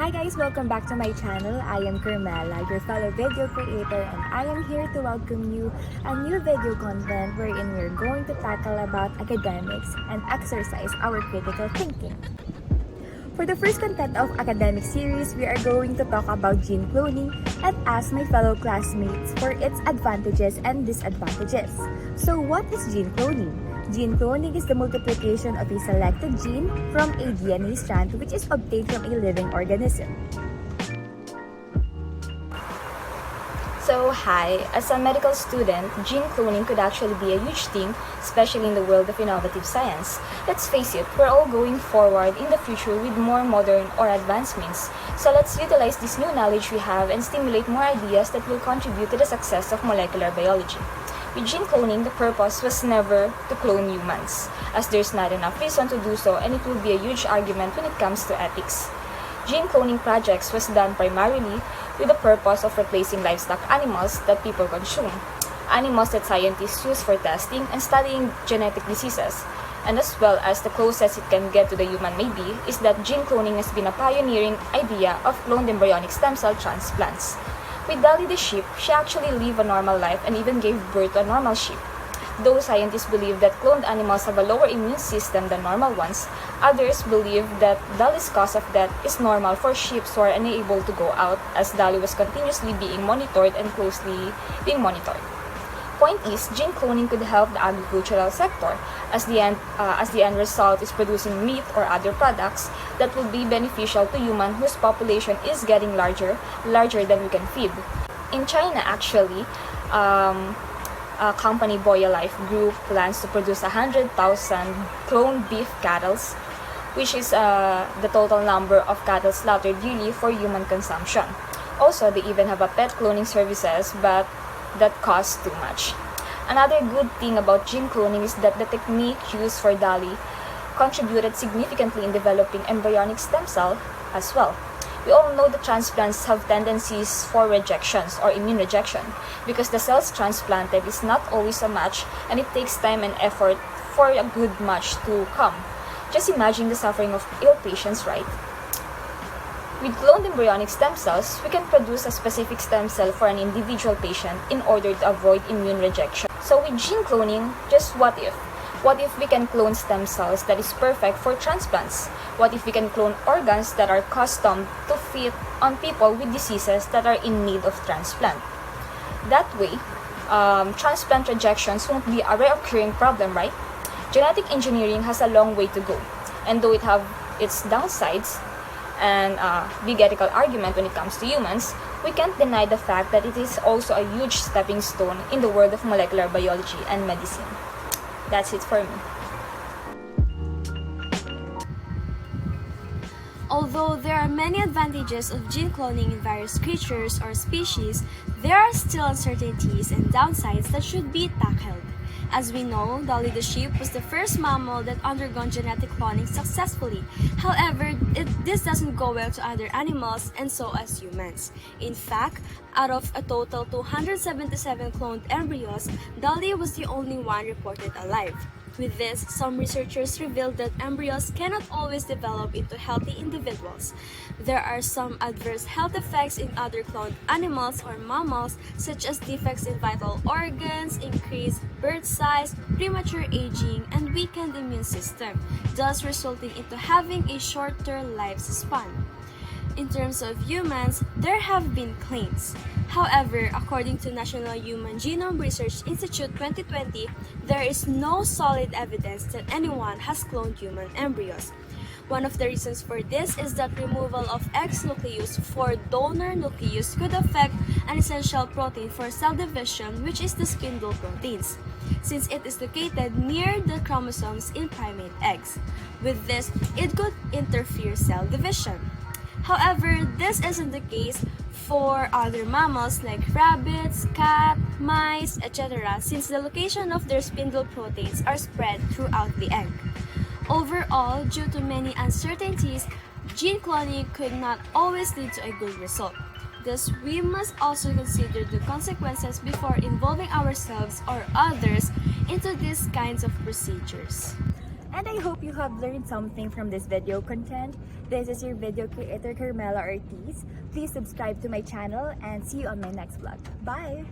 Hi guys, welcome back to my channel. I am Carmela, your fellow video creator, and I am here to welcome you a new video content wherein we're going to tackle about academics and exercise our critical thinking. For the first content of academic series, we are going to talk about gene cloning and ask my fellow classmates for its advantages and disadvantages. So what is gene cloning? Gene cloning is the multiplication of a selected gene from a DNA strand which is obtained from a living organism. So hi, as a medical student, gene cloning could actually be a huge thing, especially in the world of innovative science. Let's face it, we're all going forward in the future with more modern or advancements. So let's utilize this new knowledge we have and stimulate more ideas that will contribute to the success of molecular biology. With gene cloning, the purpose was never to clone humans, as there's not enough reason to do so and it will be a huge argument when it comes to ethics. Gene cloning projects was done primarily with the purpose of replacing livestock animals that people consume, animals that scientists use for testing and studying genetic diseases, and as well as the closest it can get to the human maybe is that gene cloning has been a pioneering idea of cloned embryonic stem cell transplants. With Dolly the sheep, she actually lived a normal life and even gave birth to a normal sheep. Though scientists believe that cloned animals have a lower immune system than normal ones, others believe that Dolly's cause of death is normal for sheep who are unable to go out, as Dolly was continuously being monitored and closely being monitored. Point is, gene cloning could help the agricultural sector, as the end result is producing meat or other products that will be beneficial to humans whose population is getting larger than we can feed. In China, actually, company Boya Life Group plans to produce 100,000 cloned beef cattle, which is the total number of cattle slaughtered yearly for human consumption. Also, they even have a pet cloning services, but that costs too much. Another good thing about gene cloning is that the technique used for Dolly contributed significantly in developing embryonic stem cell as well. We all know that transplants have tendencies for rejections or immune rejection because the cells transplanted is not always a match and it takes time and effort for a good match to come. Just imagine the suffering of ill patients, right? With cloned embryonic stem cells, we can produce a specific stem cell for an individual patient in order to avoid immune rejection. So with gene cloning, just what if? What if we can clone stem cells that is perfect for transplants? What if we can clone organs that are custom to fit on people with diseases that are in need of transplant? That way, transplant rejections won't be a recurring problem, right? Genetic engineering has a long way to go, and though it have its downsides and big ethical argument when it comes to humans, we can't deny the fact that it is also a huge stepping stone in the world of molecular biology and medicine. That's it for me. Although there are many advantages of gene cloning in various creatures or species, there are still uncertainties and downsides that should be tackled. As we know, Dolly the sheep was the first mammal that undergone genetic cloning successfully. However, this doesn't go well to other animals and so as humans. In fact, out of a total 277 cloned embryos, Dolly was the only one reported alive. With this, some researchers revealed that embryos cannot always develop into healthy individuals. There are some adverse health effects in other cloned animals or mammals, such as defects in vital organs, increased birth size, premature aging, and weakened immune system, thus resulting into having a shorter lifespan. In terms of humans, there have been claims. However, according to National Human Genome Research Institute 2020, there is no solid evidence that anyone has cloned human embryos. One of the reasons for this is that removal of X nucleus for donor nucleus could affect an essential protein for cell division, which is the spindle proteins, since it is located near the chromosomes in primate eggs. With this, it could interfere cell division. However, this isn't the case for other mammals like rabbits, cat, mice, etc., since the location of their spindle proteins are spread throughout the egg. Overall, due to many uncertainties, gene cloning could not always lead to a good result. Thus, we must also consider the consequences before involving ourselves or others into these kinds of procedures. And I hope you have learned something from this video content. This is your video creator, Carmela Ortiz. Please subscribe to my channel and see you on my next vlog. Bye!